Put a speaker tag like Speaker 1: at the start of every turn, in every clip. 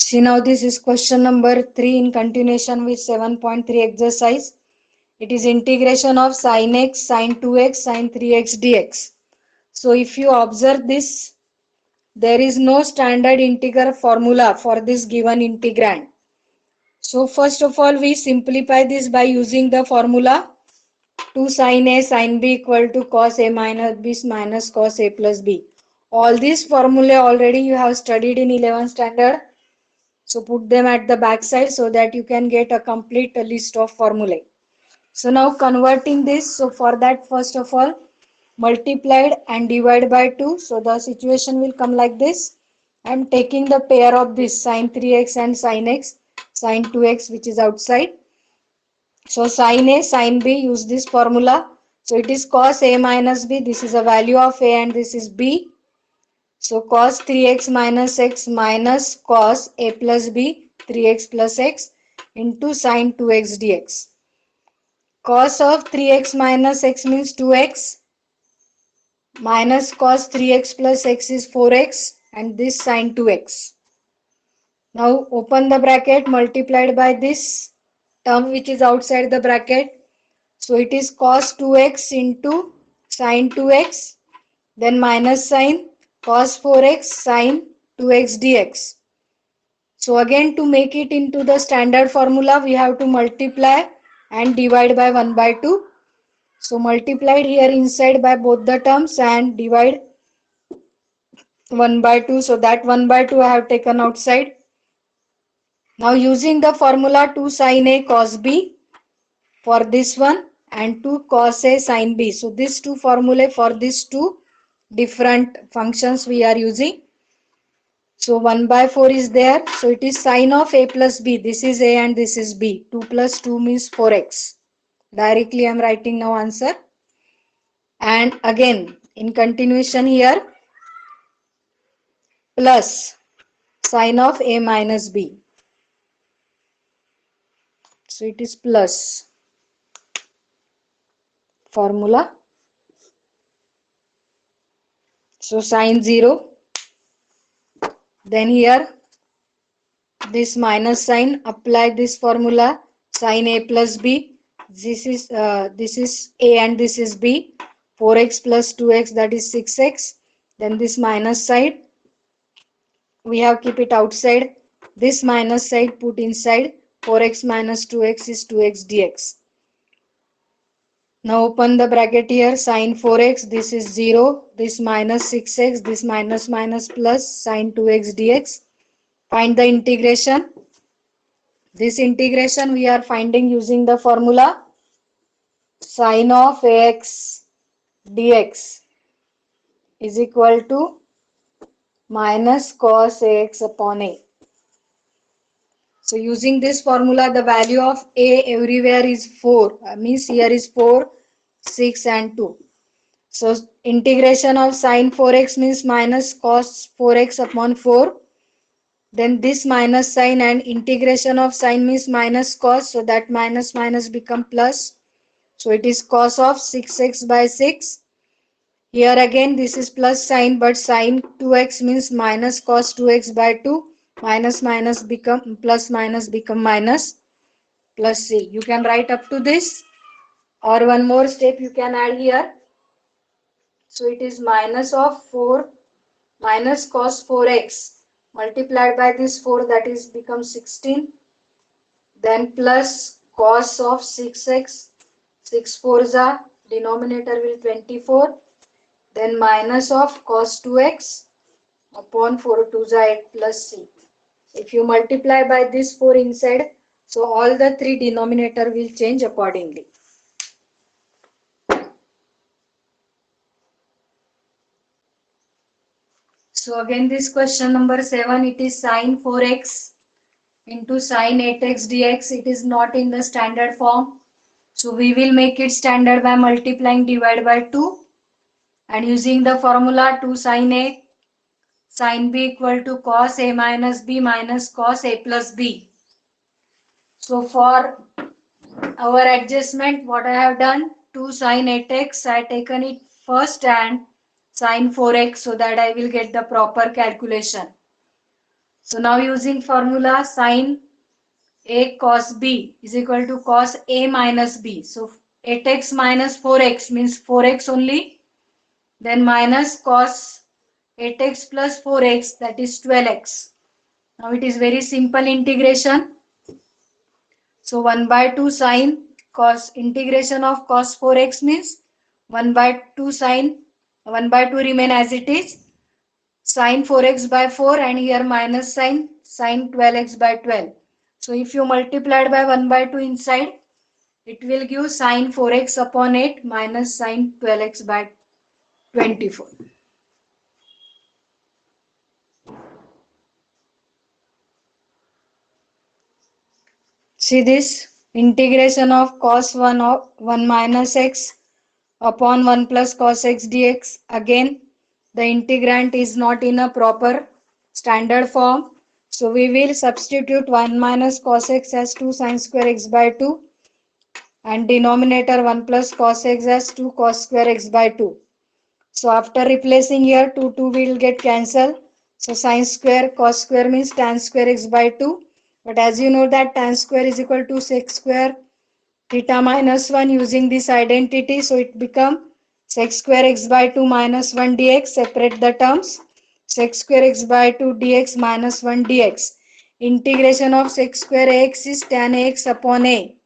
Speaker 1: See, now this is question number 3 in continuation with 7.3 exercise. It is integration of sin x, sin 2x, sin 3x dx. So if you observe this, there is no standard integral formula for this given integrand. So first of all, we simplify this by using the formula 2 sin a sin b equal to cos a minus b minus cos a plus b. All these formulae already you have studied in 11th standard. So put them at the back side so that you can get a complete list of formulae. So now converting this, so for that first of all multiplied and divide by 2. So the situation will come like this. I am taking the pair of this sin 3x and sin x, sin 2x which is outside. So sin a, sin b, use this formula. So it is cos a minus b. This is a value of a and this is b. So cos 3x minus x minus cos a plus b 3x plus x into sin 2x dx. Cos of 3x minus x means 2x minus cos 3x plus x is 4x and this sin 2x. Now open the bracket multiplied by this term which is outside the bracket. So it is cos 2x into sin 2x, then minus sign cos 4x sin 2x dx. So again to make it into the standard formula we have to multiply and divide by 1 by 2. So multiplied here inside by both the terms and divide 1 by 2. So that 1 by 2 I have taken outside. Now using the formula 2 sin a cos b for this one and 2 cos a sin b. So these two formulae for these two different functions we are using. So 1 by 4 is there. So it is sin of a plus b. This is a and this is b. 2 plus 2 means 4x. Directly I am writing now answer. And again in continuation here plus sin of a minus b. So it is plus formula. So sin 0. Then here this minus sign, apply this formula sin a plus b. This is a and this is b. 4x plus 2x, that is 6x. Then this minus side we have keep it outside. This minus side put inside. 4x minus 2x is 2x dx. Now open the bracket here, sin 4x, this is 0, this minus 6x, this minus minus plus sin 2x dx. Find the integration. This integration we are finding using the formula sin of ax dx is equal to minus cos ax upon a. So using this formula, the value of a everywhere is 4. Means here is 4, 6 and 2. So integration of sin 4x means minus cos 4x upon 4. Then this minus sign and integration of sin means minus cos. So that minus minus become plus. So it is cos of 6x by 6. Here again this is plus sign, but sin 2x means minus cos 2x by 2. Minus minus become plus, minus become minus, plus c. You can write up to this, or one more step you can add here. So it is minus of 4 minus cos 4x multiplied by this 4, that is become 16. Then plus cos of 6x, 6 4s are, denominator will 24. Then minus of cos 2x upon 4 2s are 8 plus c. If you multiply by this 4 inside, so all the three denominator will change accordingly. So again this question number 7, it is sin 4x into sin 8x dx. It is not in the standard form. So we will make it standard by multiplying divide by 2 and using the formula 2 sin a sin b equal to cos a minus b minus cos a plus b. So for our adjustment, what I have done, 2 sin 8x, I have taken it first and sin 4x so that I will get the proper calculation. So now using formula sin A cos B is equal to cos A minus B. So 8x minus 4x means 4x only. Then minus cos 8x plus 4x, that is 12x. Now it is very simple integration. So 1 by 2 sine cos integration of cos 4x means 1 by 2 sine 1 by 2 remain as it is, sine 4x by 4, and here minus sine 12x by 12. So if you multiplied by 1 by 2 inside, it will give sine 4x upon 8 minus sine 12x by 24. See this integration of cos 1 of 1 minus x upon 1 plus cos x dx. Again, the integrand is not in a proper standard form. So we will substitute 1 minus cos x as 2 sine square x by 2 and denominator 1 plus cos x as 2 cos square x by 2. So after replacing here 2 will get cancelled. So sine square cos square means tan square x by 2. But as you know that tan square is equal to sec square theta minus 1 using this identity. So it become sec square x by 2 minus 1 dx. Separate the terms. Sec square x by 2 dx minus 1 dx. Integration of sec square x is tan x upon a.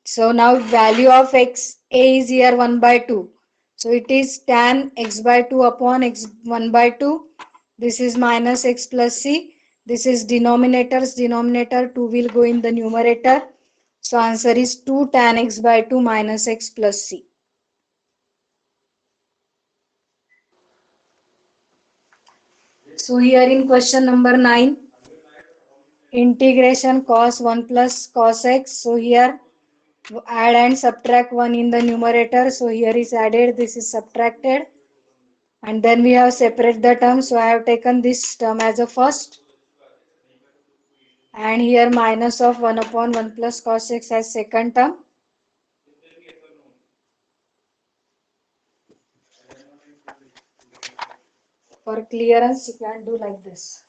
Speaker 1: So now value of x a is here 1 by 2. So it is tan x by 2 upon x 1 by 2. This is minus x plus c. This is denominators. Denominator 2 will go in the numerator. So answer is 2 tan x by 2 minus x plus c. So here in question number 9, integration cos 1 plus cos x. So here add and subtract 1 in the numerator. So here is added, this is subtracted. And then we have separate the term. So I have taken this term as a first. And here minus of 1 upon 1 plus cos x as second term. For clearance, you can do like this.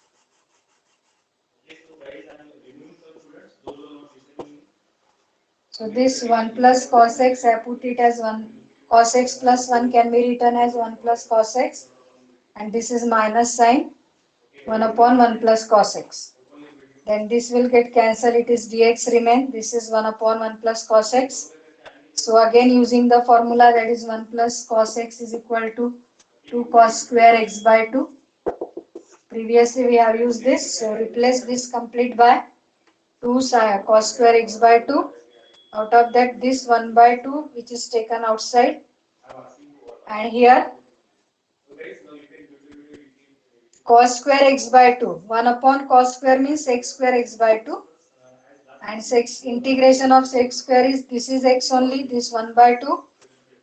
Speaker 1: So this 1 plus cos x, I put it as 1 cos x plus 1 can be written as 1 plus cos x. And this is minus sign 1 upon 1 plus cos x. Then this will get cancelled, it is dx remain. This is 1 upon 1 plus cos x. So again using the formula, that is 1 plus cos x is equal to 2 cos square x by 2. Previously we have used this. So replace this complete by 2 cos square x by 2. Out of that this 1 by 2 which is taken outside. And here cos square x by 2. 1 upon cos square means x square x by 2. And integration of sec square is, this is x only, this 1 by 2.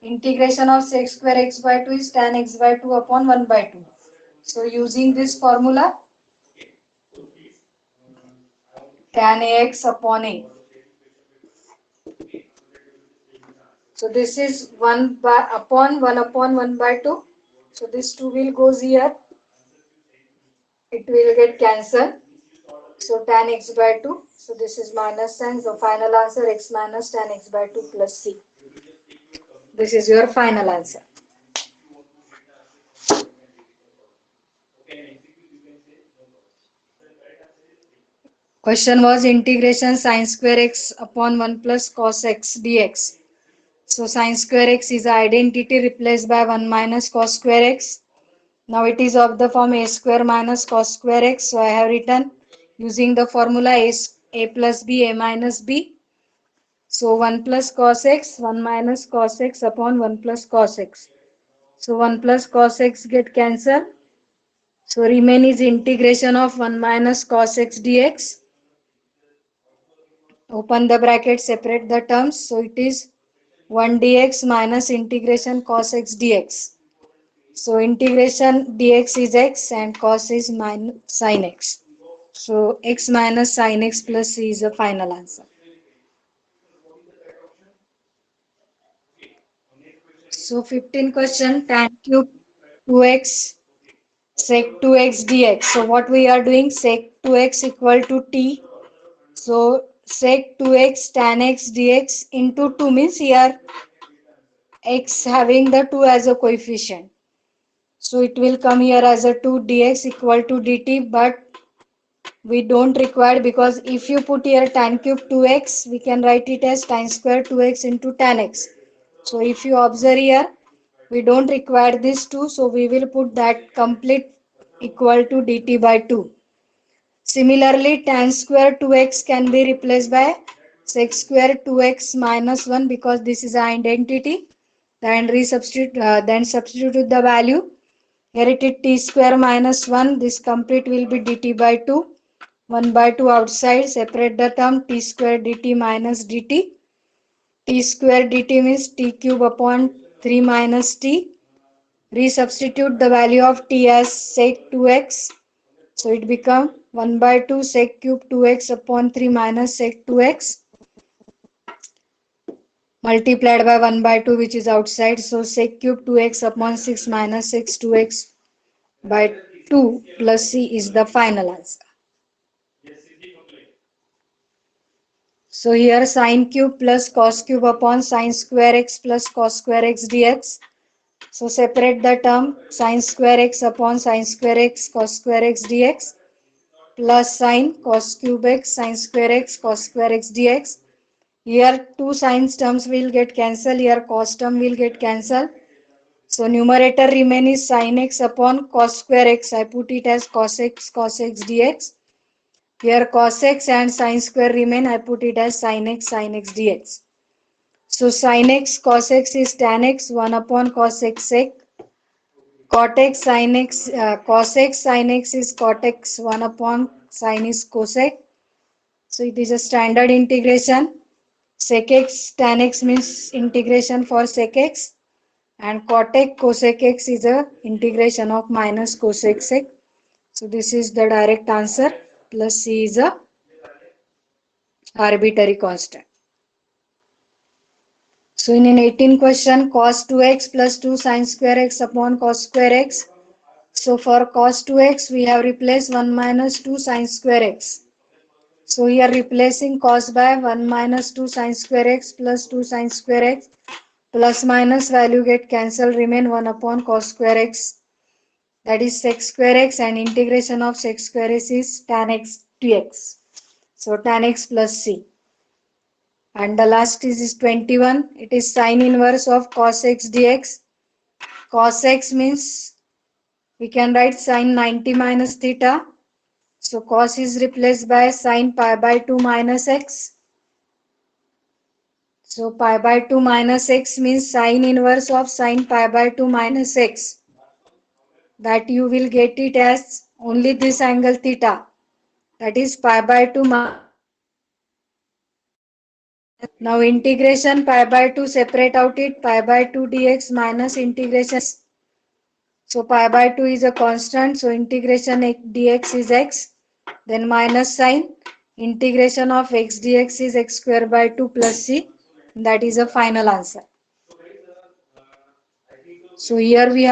Speaker 1: Integration of sec square x by 2 is tan x by 2 upon 1 by 2. So using this formula, tan ax upon a. So this is 1 by upon 1 by 2. So this 2 will goes here. It will get cancelled. So tan x by 2. So this is minus sign. So final answer x minus tan x by 2 plus c. This is your final answer. Question was integration sin square x upon 1 plus cos x dx. So sin square x is identity replaced by 1 minus cos square x. Now it is of the form a square minus cos square x. So I have written using the formula a plus b, a minus b. So 1 plus cos x, 1 minus cos x upon 1 plus cos x. So 1 plus cos x get cancelled. So remain is integration of 1 minus cos x dx. Open the bracket, separate the terms. So it is 1 dx minus integration cos x dx. So integration dx is x and cos is minus sin x. So x minus sin x plus c is the final answer. So 15 question, tan cube 2x sec 2x dx. So what we are doing, sec 2x equal to t. So sec 2x tan x dx into 2 means here x having the 2 as a coefficient. So it will come here as a 2 dx equal to dt, but we don't require, because if you put here tan cube 2x, we can write it as tan square 2x into tan x. So if you observe here, we don't require this 2, so we will put that complete equal to dt by 2. Similarly, tan square 2x can be replaced by sec square 2x minus 1, because this is an identity. Then substitute the value. Here it is t square minus 1. This complete will be dt by 2. 1 by 2 outside. Separate the term t square dt minus dt. T square dt means t cube upon 3 minus t. Resubstitute the value of t as sec 2x. So it becomes 1 by 2 sec cube 2x upon 3 minus sec 2x multiplied by 1 by 2, which is outside. So sec cube 2x upon 6 minus sec 2x by 2 plus c is the final answer. So here sine cube plus cos cube upon sine square x plus cos square x dx. So separate the term sine square x upon sine square x cos square x dx plus sine cos cube x sine square x cos square x dx. Here two sine terms will get cancelled. Here cos term will get cancelled. So numerator remain is sin x upon cos square x. I put it as cos x dx. Here cos x and sin square remain. I put it as sin x dx. So sin x cos x is tan x 1 upon cos x sec. Cot x sin x cos x sin x is cot x 1 upon sin is cosec. So it is a standard integration. Sec x tan x means integration for sec x, and cot x cosec x is a integration of minus cosec sec. So this is the direct answer, plus c is a arbitrary constant. So in an 18 question, cos 2x plus 2 sin square x upon cos square x. So for cos 2x we have replaced 1 minus 2 sin square x. So here replacing cos by 1 minus 2 sin square x plus 2 sin square x, plus minus value get cancelled, remain 1 upon cos square x, that is sec square x, and integration of sec square x is tan x dx. So tan x plus c. And the last is 21. It is sine inverse of cos x dx. Cos x means we can write sine 90 minus theta. So cos is replaced by sine pi by 2 minus x. So pi by 2 minus x means sine inverse of sine pi by 2 minus x. That you will get it as only this angle theta. That is pi by 2. Now integration pi by 2, separate out it, pi by 2 dx minus integration. So pi by 2 is a constant, so integration dx is x. Then minus sign, integration of x dx is x square by 2 plus c. That is a final answer. So here we have